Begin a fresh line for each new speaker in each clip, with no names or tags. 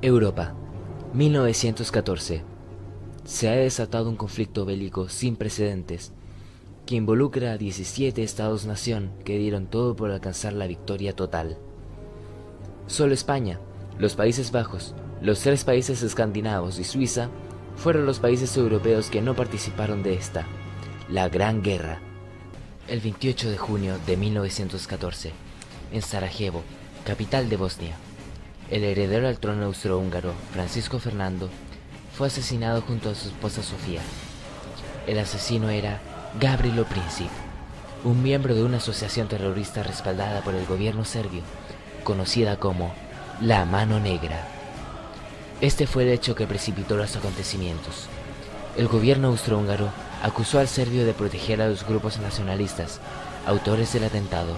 Europa, 1914. Se ha desatado un conflicto bélico sin precedentes que involucra a 17 estados-nación que dieron todo por alcanzar la victoria total. Solo España, los Países Bajos, los 3 países escandinavos y Suiza fueron los países europeos que no participaron de esta, la Gran Guerra. El 28 de junio de 1914, en Sarajevo, capital de Bosnia, el heredero al trono austrohúngaro, Francisco Fernando, fue asesinado junto a su esposa Sofía. El asesino era Gavrilo Princip, un miembro de una asociación terrorista respaldada por el gobierno serbio, conocida como la Mano Negra. Este fue el hecho que precipitó los acontecimientos. El gobierno austrohúngaro acusó al serbio de proteger a los grupos nacionalistas, autores del atentado.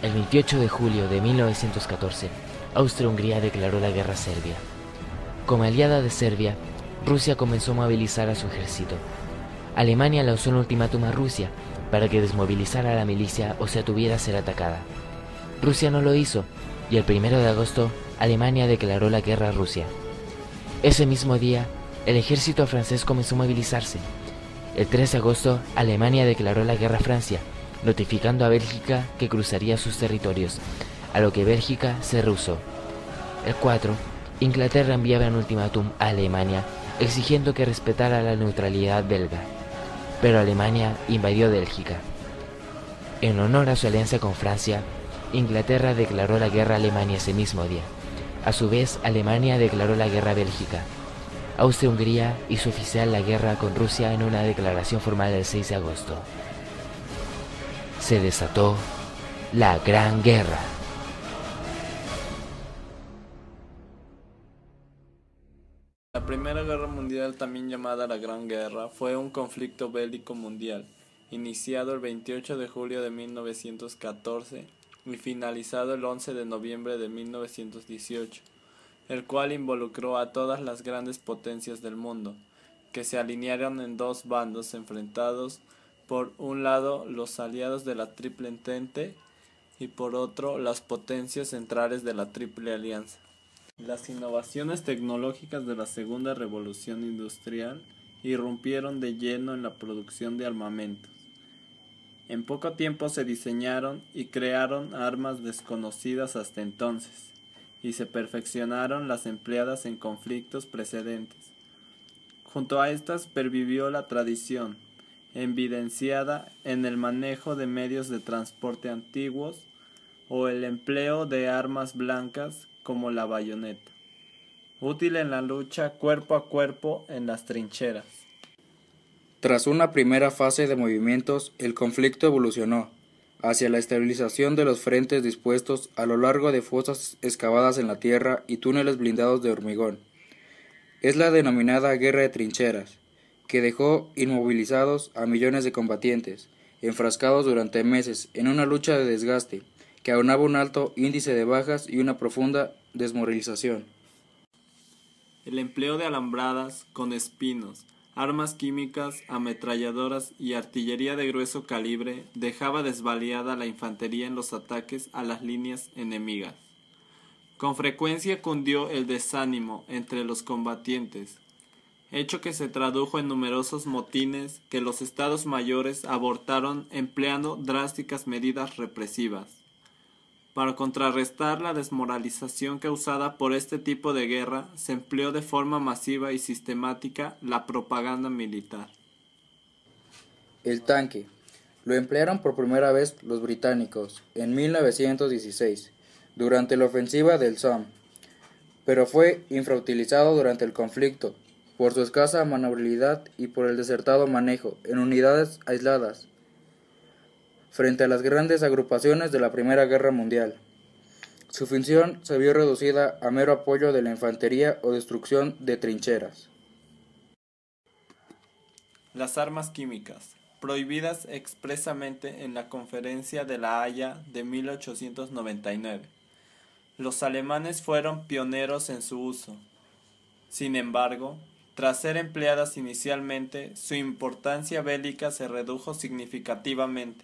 El 28 de julio de 1914, Austria-Hungría declaró la guerra a Serbia. Como aliada de Serbia, Rusia comenzó a movilizar a su ejército. Alemania lanzó un ultimátum a Rusia para que desmovilizara a la milicia o se atuviera a ser atacada. Rusia no lo hizo, y el 1 de agosto, Alemania declaró la guerra a Rusia. Ese mismo día, el ejército francés comenzó a movilizarse. El 3 de agosto, Alemania declaró la guerra a Francia, notificando a Bélgica que cruzaría sus territorios, a lo que Bélgica se rehusó. El 4, Inglaterra enviaba un ultimátum a Alemania exigiendo que respetara la neutralidad belga, pero Alemania invadió Bélgica. En honor a su alianza con Francia, Inglaterra declaró la guerra a Alemania ese mismo día. A su vez, Alemania declaró la guerra a Bélgica. Austria-Hungría hizo oficial la guerra con Rusia en una declaración formal el 6 de agosto. Se desató la Gran Guerra.
La Primera Guerra Mundial, también llamada la Gran Guerra, fue un conflicto bélico mundial, iniciado el 28 de julio de 1914 y finalizado el 11 de noviembre de 1918, el cual involucró a todas las grandes potencias del mundo, que se alinearon en 2 bandos enfrentados, por un lado los aliados de la Triple Entente y por otro las potencias centrales de la Triple Alianza. Las innovaciones tecnológicas de la Segunda Revolución Industrial irrumpieron de lleno en la producción de armamentos. En poco tiempo se diseñaron y crearon armas desconocidas hasta entonces, y se perfeccionaron las empleadas en conflictos precedentes. Junto a estas pervivió la tradición, evidenciada en el manejo de medios de transporte antiguos o el empleo de armas blancas como la bayoneta, útil en la lucha cuerpo a cuerpo en las trincheras.
Tras una primera fase de movimientos, el conflicto evolucionó hacia la estabilización de los frentes dispuestos a lo largo de fosas excavadas en la tierra y túneles blindados de hormigón. Es la denominada Guerra de Trincheras, que dejó inmovilizados a millones de combatientes, enfrascados durante meses en una lucha de desgaste, que aunaba un alto índice de bajas y una profunda desmoralización.
El empleo de alambradas con espinos, armas químicas, ametralladoras y artillería de grueso calibre dejaba desbaliada la infantería en los ataques a las líneas enemigas. Con frecuencia cundió el desánimo entre los combatientes, hecho que se tradujo en numerosos motines que los estados mayores abortaron empleando drásticas medidas represivas. Para contrarrestar la desmoralización causada por este tipo de guerra, se empleó de forma masiva y sistemática la propaganda militar.
El tanque. Lo emplearon por primera vez los británicos en 1916, durante la ofensiva del Somme, pero fue infrautilizado durante el conflicto, por su escasa maniobrabilidad y por el desertado manejo en unidades aisladas, frente a las grandes agrupaciones de la Primera Guerra Mundial. Su función se vio reducida a mero apoyo de la infantería o destrucción de trincheras.
Las armas químicas, prohibidas expresamente en la Conferencia de La Haya de 1899. Los alemanes fueron pioneros en su uso. Sin embargo, tras ser empleadas inicialmente, su importancia bélica se redujo significativamente.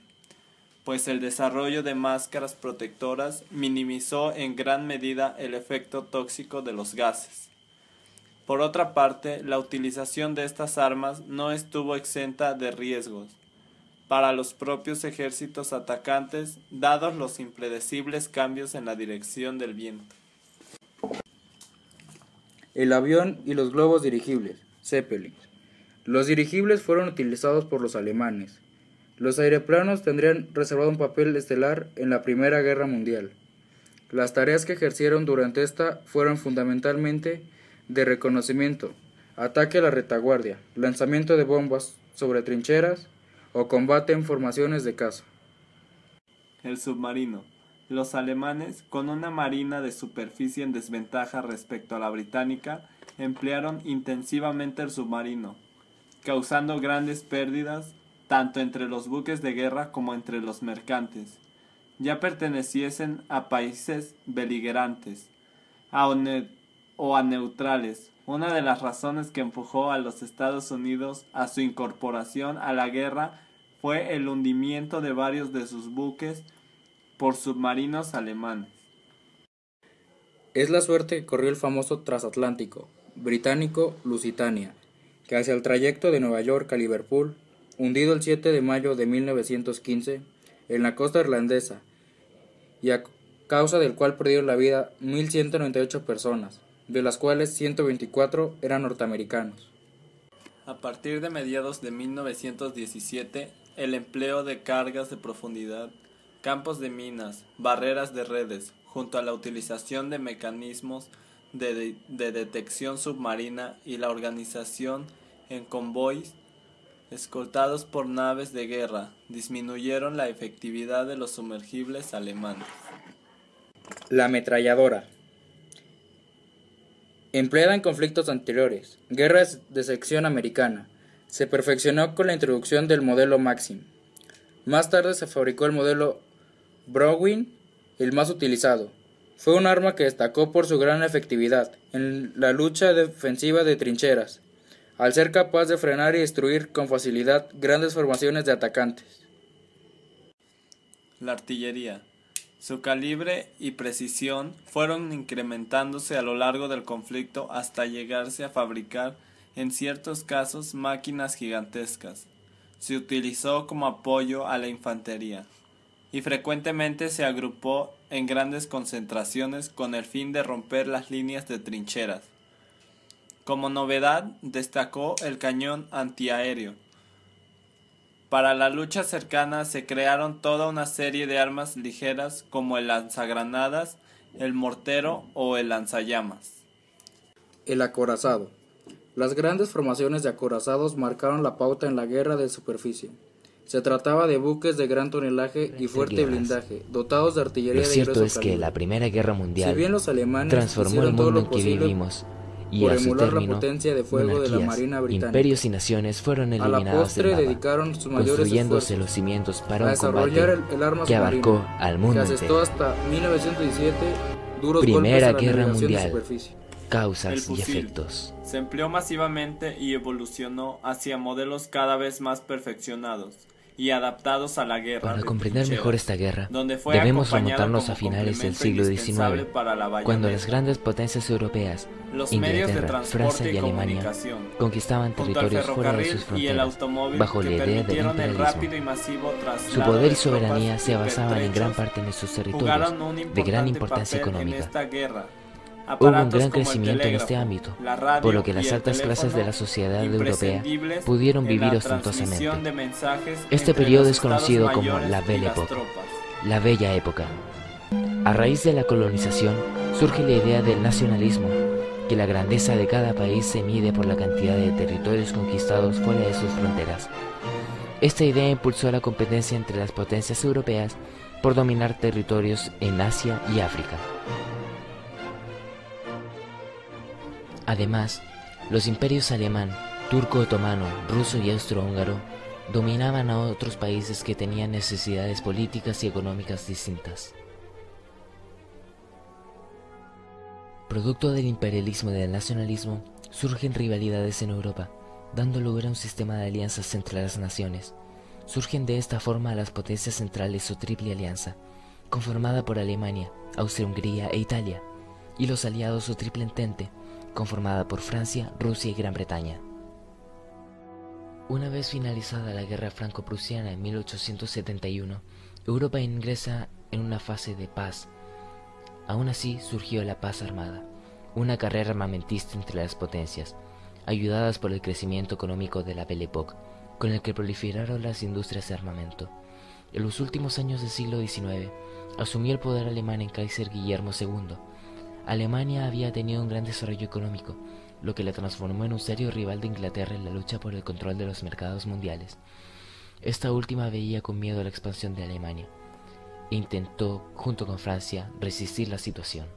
pues el desarrollo de máscaras protectoras minimizó en gran medida el efecto tóxico de los gases. Por otra parte, la utilización de estas armas no estuvo exenta de riesgos para los propios ejércitos atacantes, dados los impredecibles cambios en la dirección del viento.
El avión y los globos dirigibles, Zeppelin. Los dirigibles fueron utilizados por los alemanes. Los aeroplanos tendrían reservado un papel estelar en la Primera Guerra Mundial. Las tareas que ejercieron durante esta fueron fundamentalmente de reconocimiento, ataque a la retaguardia, lanzamiento de bombas sobre trincheras o combate en formaciones de caza.
El submarino. Los alemanes, con una marina de superficie en desventaja respecto a la británica, emplearon intensivamente el submarino, causando grandes pérdidas tanto entre los buques de guerra como entre los mercantes, ya perteneciesen a países beligerantes o a neutrales. Una de las razones que empujó a los Estados Unidos a su incorporación a la guerra fue el hundimiento de varios de sus buques por submarinos alemanes.
Es la suerte que corrió el famoso transatlántico británico Lusitania, que hacia el trayecto de Nueva York a Liverpool, hundido el 7 de mayo de 1915 en la costa irlandesa, y a causa del cual perdieron la vida 1.198 personas, de las cuales 124 eran norteamericanos.
A partir de mediados de 1917, el empleo de cargas de profundidad, campos de minas, barreras de redes, junto a la utilización de mecanismos de detección submarina y la organización en convoys escoltados por naves de guerra, disminuyeron la efectividad de los sumergibles alemanes.
La ametralladora. Empleada en conflictos anteriores, guerras de sección americana, se perfeccionó con la introducción del modelo Maxim. Más tarde se fabricó el modelo Browning, el más utilizado. Fue un arma que destacó por su gran efectividad en la lucha defensiva de trincheras, al ser capaz de frenar y destruir con facilidad grandes formaciones de atacantes.
La artillería. Su calibre y precisión fueron incrementándose a lo largo del conflicto hasta llegarse a fabricar, en ciertos casos, máquinas gigantescas. Se utilizó como apoyo a la infantería y frecuentemente se agrupó en grandes concentraciones con el fin de romper las líneas de trincheras. Como novedad, destacó el cañón antiaéreo. Para la lucha cercana se crearon toda una serie de armas ligeras como el lanzagranadas, el mortero o el lanzallamas.
El acorazado. Las grandes formaciones de acorazados marcaron la pauta en la guerra de superficie. Se trataba de buques de gran tonelaje y fuerte blindaje, dotados de artillería de grueso calibre.
Lo cierto es que la Primera Guerra Mundial
Si bien los alemanes
transformó el mundo en que
posible
vivimos, y
por
a su
emular la
término,
potencia de fuego de la
monarquías,
Marina británica.
imperios y naciones fueron
A la
eliminados
postre
del mapa,
dedicaron sus mayores
construyéndose
esfuerzos
los cimientos para
a
un combate
desarrollar el arma
que abarcó
submarina,
al
que
mundo
asestó
entero.
hasta 1917 duros
Primera
golpes a la
Guerra
navegación de
Mundial.
superficie.
El
Causas y
fusil
efectos.
se empleó masivamente y evolucionó hacia modelos cada vez más perfeccionados y adaptados a la guerra
Para
de
comprender
trincheras,
mejor esta guerra,
donde fue
debemos
acompañada
remontarnos
como
a finales del
complemento
siglo
indispensable
XIX,
para la
cuando las
bayoneta.
grandes potencias europeas,
Los medios de
Inglaterra,
transporte
Francia y Alemania,
comunicación,
conquistaban
junto al
territorios fuera de
ferrocarril
sus
y el
fronteras,
automóvil,
bajo
que
la idea del
permitieron el rápido y
imperialismo.
masivo traslado
Su poder y
de
soberanía
tropas
se
y
basaban en gran
pertrechos,
parte en estos territorios
jugaron un
de gran
importante
importancia
papel en
económica.
esta guerra.
Hubo un
Aparatos
gran
como el
crecimiento en este
telégrafo,
ámbito,
la radio
por lo que
y
las
el
altas clases de la
teléfono,
sociedad europea
imprescindibles
pudieron
en
vivir
la
ostentosamente.
transmisión de mensajes
Este
entre
periodo
los
es conocido
estados
como
mayores
la
y
Belle
las
Époque,
tropas.
la Bella Época. A raíz de la colonización surge la idea del nacionalismo, que la grandeza de cada país se mide por la cantidad de territorios conquistados fuera de sus fronteras. Esta idea impulsó la competencia entre las potencias europeas por dominar territorios en Asia y África. Además, los imperios alemán, turco-otomano, ruso y austrohúngaro dominaban a otros países que tenían necesidades políticas y económicas distintas. Producto del imperialismo y del nacionalismo, surgen rivalidades en Europa, dando lugar a un sistema de alianzas entre las naciones. Surgen de esta forma las potencias centrales o Triple Alianza, conformada por Alemania, Austria-Hungría e Italia, y los aliados o Triple Entente, conformada por Francia, Rusia y Gran Bretaña. Una vez finalizada la guerra franco-prusiana en 1871, Europa ingresa en una fase de paz. Aún así surgió la paz armada, una carrera armamentista entre las potencias, ayudadas por el crecimiento económico de la Belle Époque, con el que proliferaron las industrias de armamento. En los últimos años del siglo XIX, asumió el poder alemán en Kaiser Guillermo II. Alemania había tenido un gran desarrollo económico, lo que la transformó en un serio rival de Inglaterra en la lucha por el control de los mercados mundiales. Esta última veía con miedo la expansión de Alemania e intentó, junto con Francia, resistir la situación.